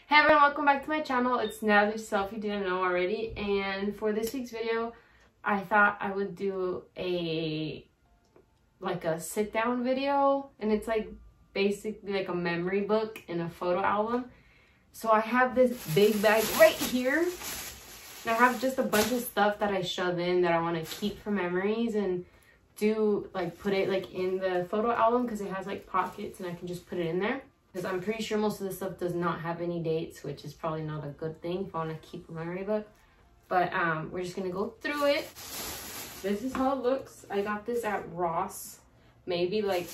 Hey everyone, welcome back to my channel. It's NatalieGisselle if you didn't know already. And for this week's video, I thought I would do a sit down video, and it's like basically like a memory book in a photo album. So I have this big bag right here. And I have just a bunch of stuff that I shove in that I want to keep for memories and do put it in the photo album because it has like pockets and I can just put it in there. Because I'm pretty sure most of the stuff does not have any dates, which is probably not a good thing if I want to keep a memory book. But we're just going to go through it. This is how it looks. I got this at Ross maybe like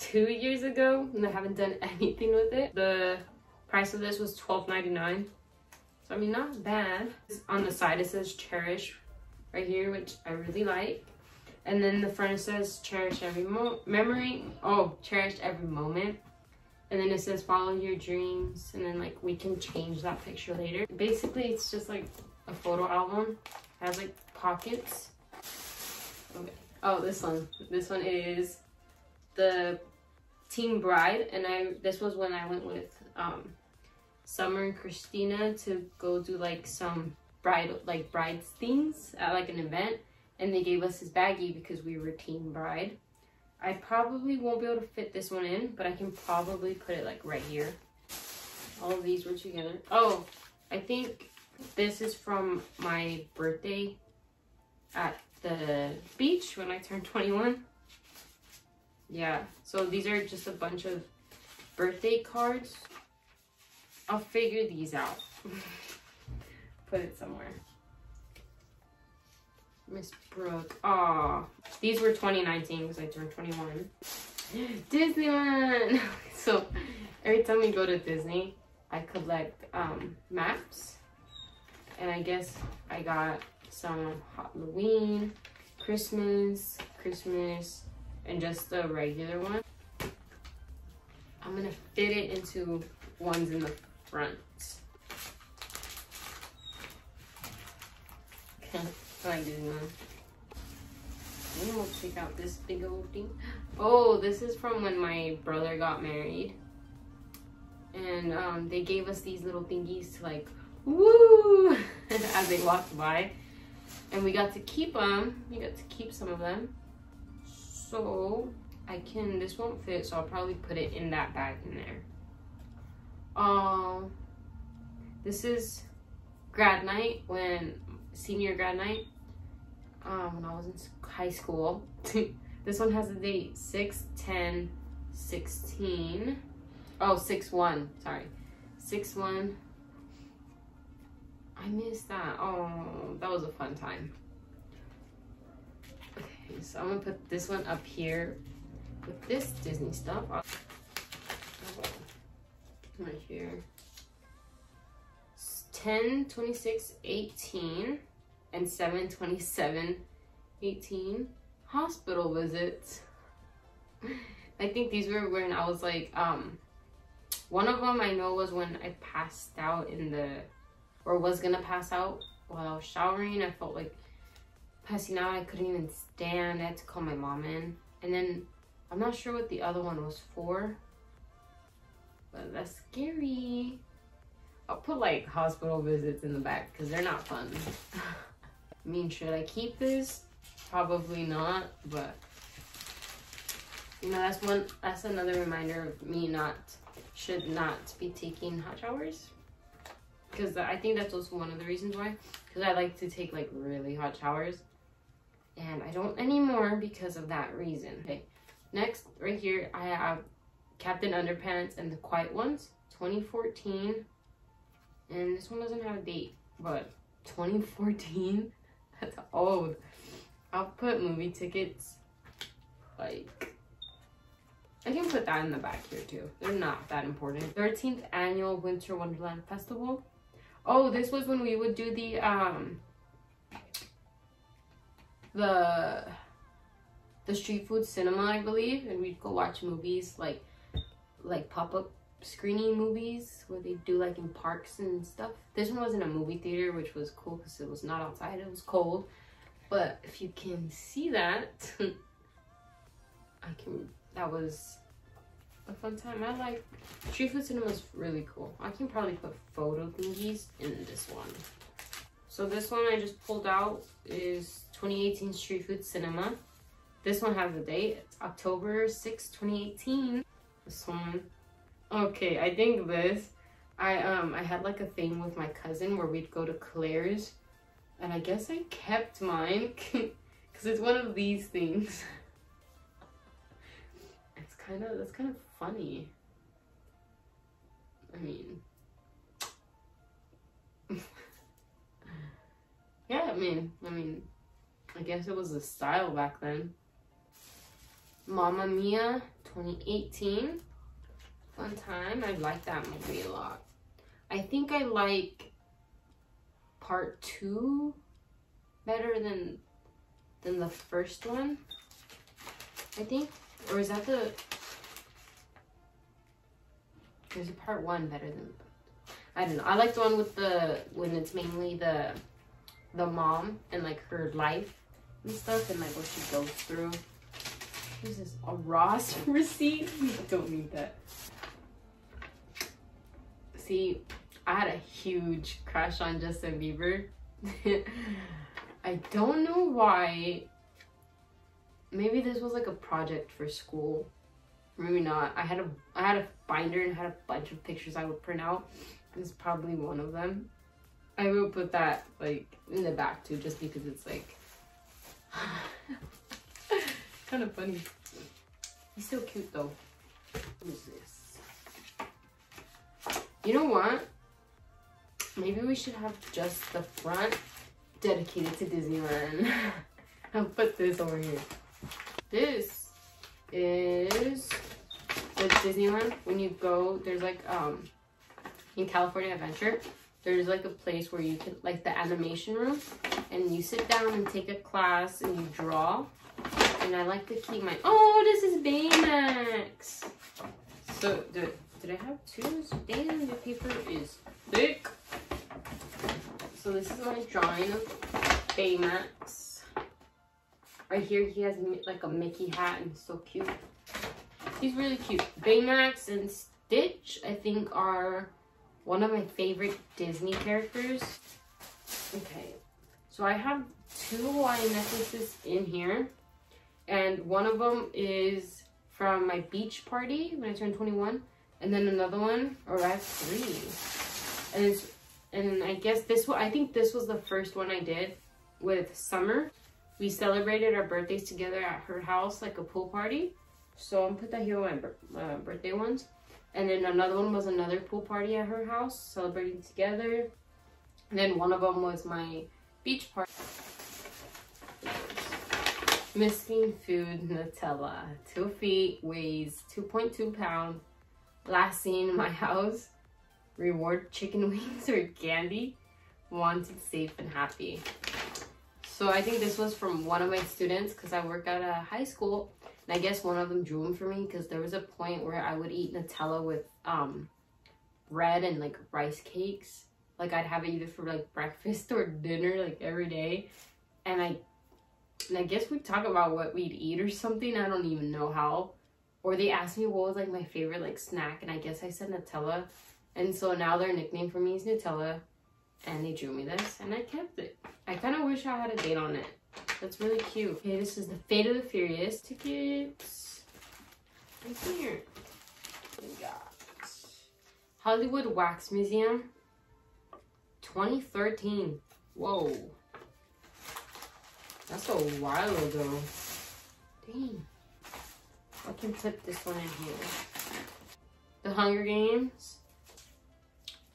2 years ago, and I haven't done anything with it. The price of this was $12.99. So, I mean, not bad. On the side, it says cherish right here, which I really like. And then the front, it says cherish every memory. Oh, cherish every moment. And then it says follow your dreams, and then we can change that picture later. Basically, it's just like a photo album. It has like pockets. Okay. Oh, this one is the Team Bride, and this was when I went with Summer and Christina to go do some brides things at an event, and they gave us this baggie because we were Team Bride. I probably won't be able to fit this one in, but I can probably put it right here. All of these were together. Oh, I think this is from my birthday at the beach when I turned 21. Yeah, so these are just a bunch of birthday cards. I'll figure these out. Put it somewhere. Miss Brooke. Aw. These were 2019 because I turned 21. Disneyland! So, every time we go to Disney, I collect maps. And I guess I got some Halloween, Christmas, and just the regular one. I'm gonna fit it into ones in the front. Okay. I like this one. And we'll check out this big old thing. Oh, this is from when my brother got married. And they gave us these little thingies to woo as they walked by. And we got to keep them. We got to keep some of them. So this won't fit, so I'll probably put it in that bag in there. This is grad night, senior grad night. When I was in high school. This one has a date 6/10/16. Oh, 6/1. Sorry, 6/1. I missed that. Oh, that was a fun time. Okay, so I'm gonna put this one up here with this Disney stuff. Right here. 10/26/18. And 7/27/18 hospital visits. I think these were when I was one of them I know was when I passed out was gonna pass out while I was showering. I felt like passing out. I couldn't even stand. I had to call my mom in. And then I'm not sure what the other one was for, but that's scary. I'll put hospital visits in the back because they're not fun. I mean, should I keep this? Probably not, but that's another reminder of me should not be taking hot showers. Because I think that's also one of the reasons why. Because I like to take really hot showers. And I don't anymore because of that reason. Okay, next right here I have Captain Underpants and the Quiet Ones, 2014. And this one doesn't have a date, but 2014? That's old. I'll put movie tickets. I can put that in the back here too. They're not that important. 13th Annual Winter Wonderland Festival. Oh, this was when we would do the street food cinema, I believe, and we'd go watch movies like pop-up screening movies where they do in parks and stuff. This one was in a movie theater, which was cool because it was not outside, it was cold. But if you can see that, that was a fun time. I like street food cinema is really cool. I can probably put photo thingies in this one. So this one I just pulled out is 2018 Street Food Cinema. This one has a date. It's October 6, 2018. This one. Okay, I think this. I had like a thing with my cousin where we'd go to Claire's, and I guess I kept mine because it's one of these things. That's kind of funny. I mean, yeah, I mean, I guess it was the style back then. Mamma Mia 2018. Fun time. I like that movie a lot. I think I like part 2 better than the first one, I think. Or is that the... There's a part 1 better than... I don't know. I like the one with the... when it's mainly the mom and like her life and stuff and like what she goes through. What is this? A Ross receipt? We don't need that. See, I had a huge crush on Justin Bieber. I don't know why. Maybe this was like a project for school. Maybe not. I had a binder and had a bunch of pictures I would print out. This is probably one of them. I will put that like in the back too, just because it's like kind of funny. He's so cute though. What is this? You know what? Maybe we should have just the front dedicated to Disneyland. I'll put this over here. This is the Disneyland. When you go, there's like in California Adventure, there's like a place where you can, like the animation room, and you sit down and take a class and you draw. And I like to keep my, oh, this is Baymax. So did I have 2? Damn, the paper is thick. So this is my drawing of Baymax. Right here, he has like a Mickey hat and he's so cute. He's really cute. Baymax and Stitch, I think, are one of my favorite Disney characters. Okay, so I have 2 Hawaiian necklaces in here. And one of them is from my beach party when I turned 21. And then another one, or I have 3. And I guess this one, I think this was the first one I did with Summer. We celebrated our birthdays together at her house, like a pool party. So I'm put that here on my birthday ones. And then another one was another pool party at her house, celebrating together. And then one of them was my beach party. Missing food Nutella. 2 feet, weighs 2.2 pounds. Last seen in my house. Reward chicken wings or candy. Wanted safe and happy. So I think this was from one of my students because I work at a high school. And I guess one of them drew them for me because there was a point where I would eat Nutella with bread and like rice cakes. Like I'd have it either for like breakfast or dinner like every day. And I guess we'd talk about what we'd eat or something. I don't even know how. Or they asked me what was like my favorite like snack, and I guess I said Nutella. And so now their nickname for me is Nutella. And they drew me this, and I kept it. I kind of wish I had a date on it. That's really cute. Okay, this is the Fate of the Furious tickets. Right here. We got Hollywood Wax Museum 2013. Whoa. That's a while ago. Dang. I can put this one in here. The Hunger Games.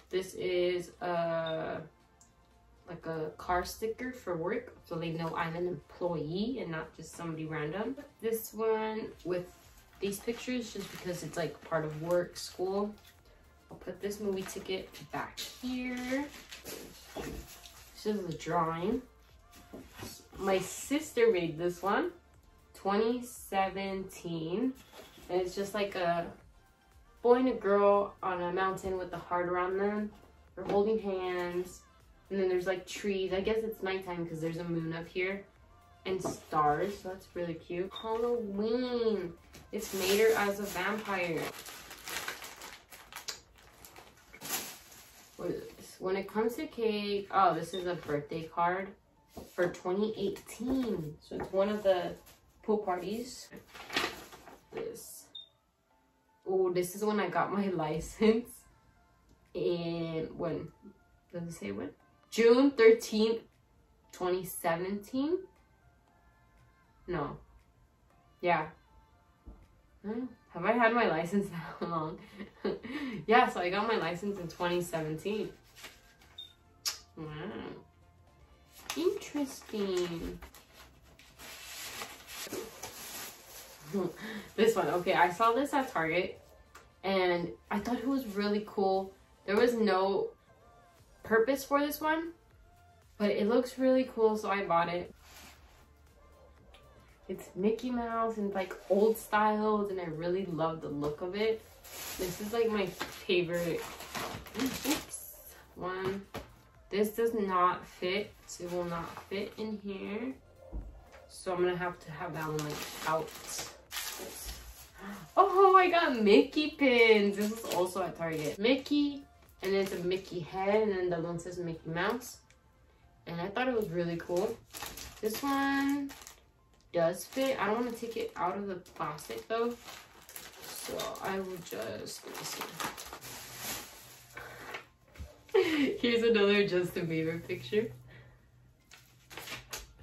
This is like a car sticker for work, so they know I'm an employee and not just somebody random. This one with these pictures just because it's like part of work, school. I'll put this movie ticket back here. This is a drawing. My sister made this one, 2017, and it's just like a boy and a girl on a mountain with a heart around them. They're holding hands, and then there's like trees. I guess it's nighttime because there's a moon up here, and stars. So that's really cute. Halloween. It's made her as a vampire. What is this? When it comes to cake, oh, this is a birthday card for 2018. So it's one of the pool parties. This. Oh, this is when I got my license. And when? Does it say when? June 13th, 2017? No. Yeah. Have I had my license that long? Yeah, so I got my license in 2017. Wow. Interesting. This one. Okay, I saw this at Target and I thought it was really cool. There was no purpose for this one, but it looks really cool, so I bought it. It's Mickey Mouse and like old styles, and I really love the look of it. This is like my favorite. Oops, one. This does not fit. It will not fit in here, so I'm gonna have to have that one like out. Oh, I got Mickey pins. This is also at Target. Mickey, and then it's a Mickey head, and then the one says Mickey Mouse. And I thought it was really cool. This one does fit. I don't want to take it out of the plastic though, so I will just, let me see. Here's another Justin Bieber picture.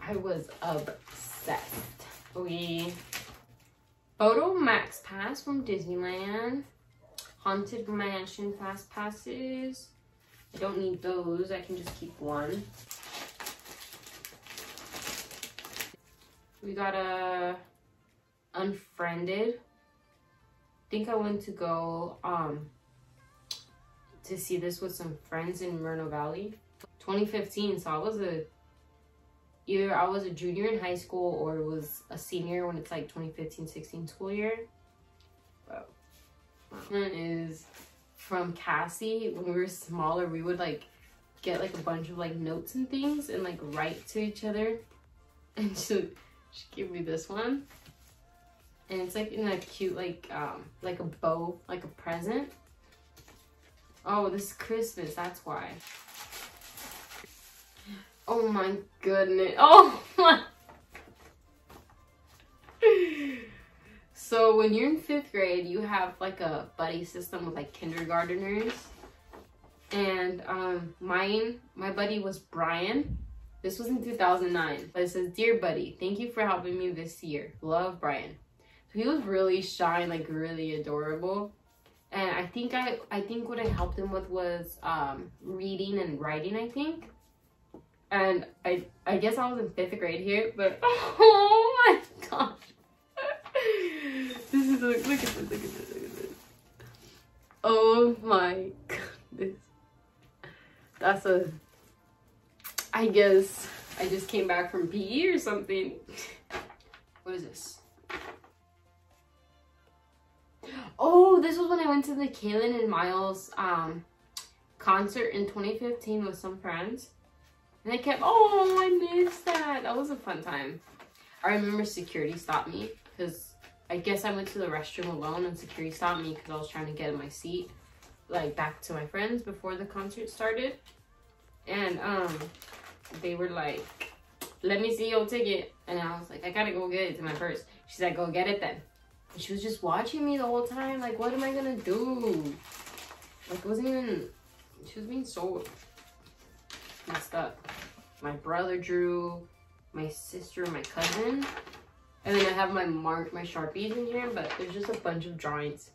I was obsessed. Photo Max Pass from Disneyland. Haunted Mansion Fast Passes. I don't need those. I can just keep one. We got a Unfriended. I think I went to go to see this with some friends in Moreno Valley. 2015, so I was either I was a junior in high school or it was a senior when it's like 2015-16 school year. But one is from Cassie. When we were smaller, we would like get like a bunch of like notes and things and like write to each other. And she gave me this one. And it's like in a cute like a bow, like a present. Oh, this is Christmas, that's why. Oh my goodness. Oh my. So when you're in 5th grade, you have like a buddy system with like kindergarteners. And my buddy was Brian. This was in 2009. But it says, "Dear buddy, thank you for helping me this year. Love, Brian." So he was really shy and like really adorable. And I think what I helped him with was reading and writing, I think. And I guess I was in 5th grade here, but oh my gosh. This is look at this. Oh my goodness. That's I guess I just came back from PE or something. What is this? Oh, this was when I went to the Kaylin and Miles concert in 2015 with some friends. And I kept, oh, I missed that. That was a fun time. I remember security stopped me because I guess I went to the restroom alone and security stopped me because I was trying to get in my seat, like back to my friends before the concert started. And they were like, "Let me see your ticket." And I was like, "I gotta go get it to my purse." She's like, "Go get it then." And she was just watching me the whole time. Like, what am I gonna do? Like, it wasn't even, she was being so messed up. My brother drew, my sister, my cousin. And then I have my Sharpies in here, but there's just a bunch of drawings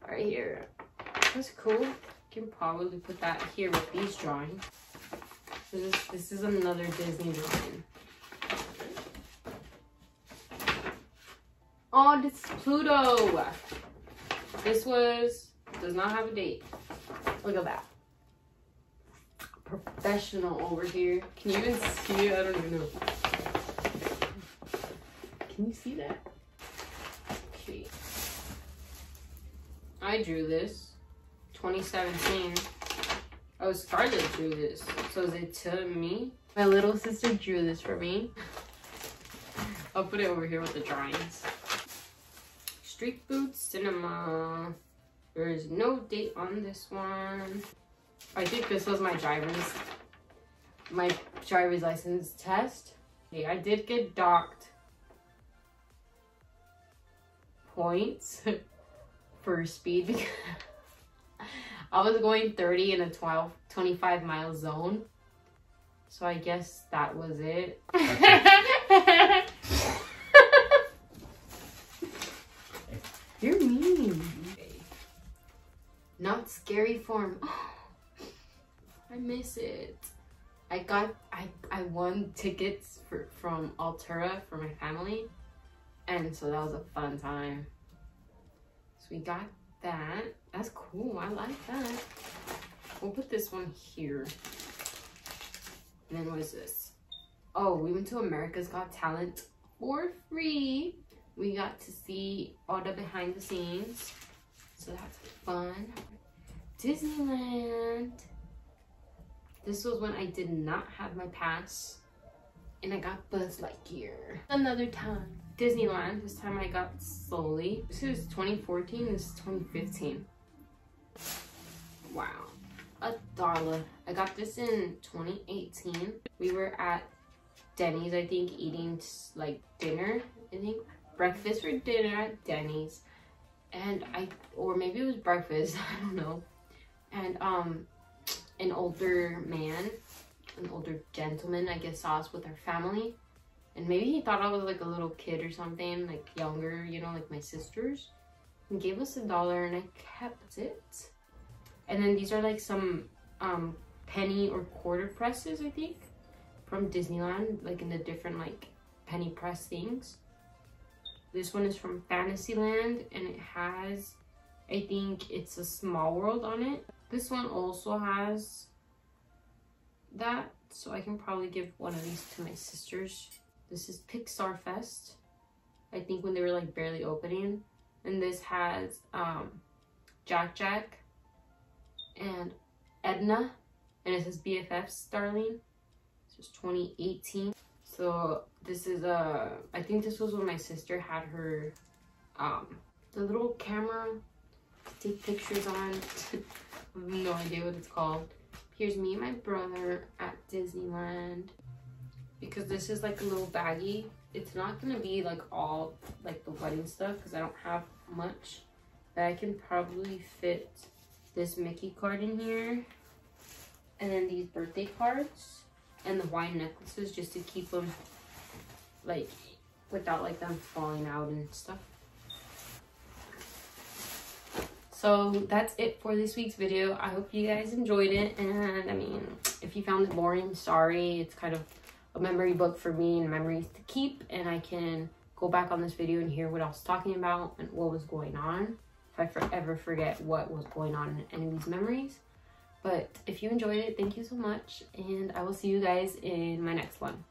right here. That's cool. I can probably put that here with these drawings. This is another Disney drawing. Oh, this is Pluto. This does not have a date. Look at that. Professional over here. Can you even see it? I don't even know. Can you see that? Okay. I drew this. 2017. Oh, Scarlett drew this. So is it to me? My little sister drew this for me. I'll put it over here with the drawings. Street Boots Cinema. There is no date on this one. I think this was my driver's license test. Okay, I did get docked points for speed because I was going 30 in a 25 mile zone. So I guess that was it. You're mean. Okay. Not Scary Farm. I miss it. I won tickets from Ulta for my family. And so that was a fun time. So we got that. That's cool. I like that. We'll put this one here. And then what is this? Oh, we went to America's Got Talent for free. We got to see all the behind the scenes. So that's fun. Disneyland. This was when I did not have my pass. And I got Buzz Lightyear. Another time. Disneyland. This time I got Sully. This is 2014. This is 2015. Wow. $1. I got this in 2018. We were at Denny's, I think, eating like dinner. I think breakfast or dinner at Denny's. And or maybe it was breakfast. I don't know. And an older man, an older gentleman, I guess, saw us with our family. And maybe he thought I was like a little kid or something, like younger, you know, like my sisters. And gave us $1 and I kept it. And then these are like some penny or quarter presses, I think, from Disneyland, like in the different like penny press things. This one is from Fantasyland and it has, I think it's a Small World on it. This one also has that, so I can probably give one of these to my sisters. This is Pixar Fest, I think when they were like barely opening. And this has Jack and Edna, and it says BFFs, darling. This is 2018. So this is I think this was when my sister had her the little camera to take pictures on. I have no idea what it's called. Here's me and my brother at Disneyland. Because this is like a little baggie. It's not gonna be like all like the wedding stuff because I don't have much. But I can probably fit this Mickey card in here. And then these birthday cards. And the wine necklaces just to keep them like without like them falling out and stuff. So that's it for this week's video. I hope you guys enjoyed it. And I mean, if you found it boring, sorry. It's kind of a memory book for me and memories to keep. And I can go back on this video and hear what I was talking about and what was going on. If I ever forget what was going on in any of these memories. But if you enjoyed it, thank you so much. And I will see you guys in my next one.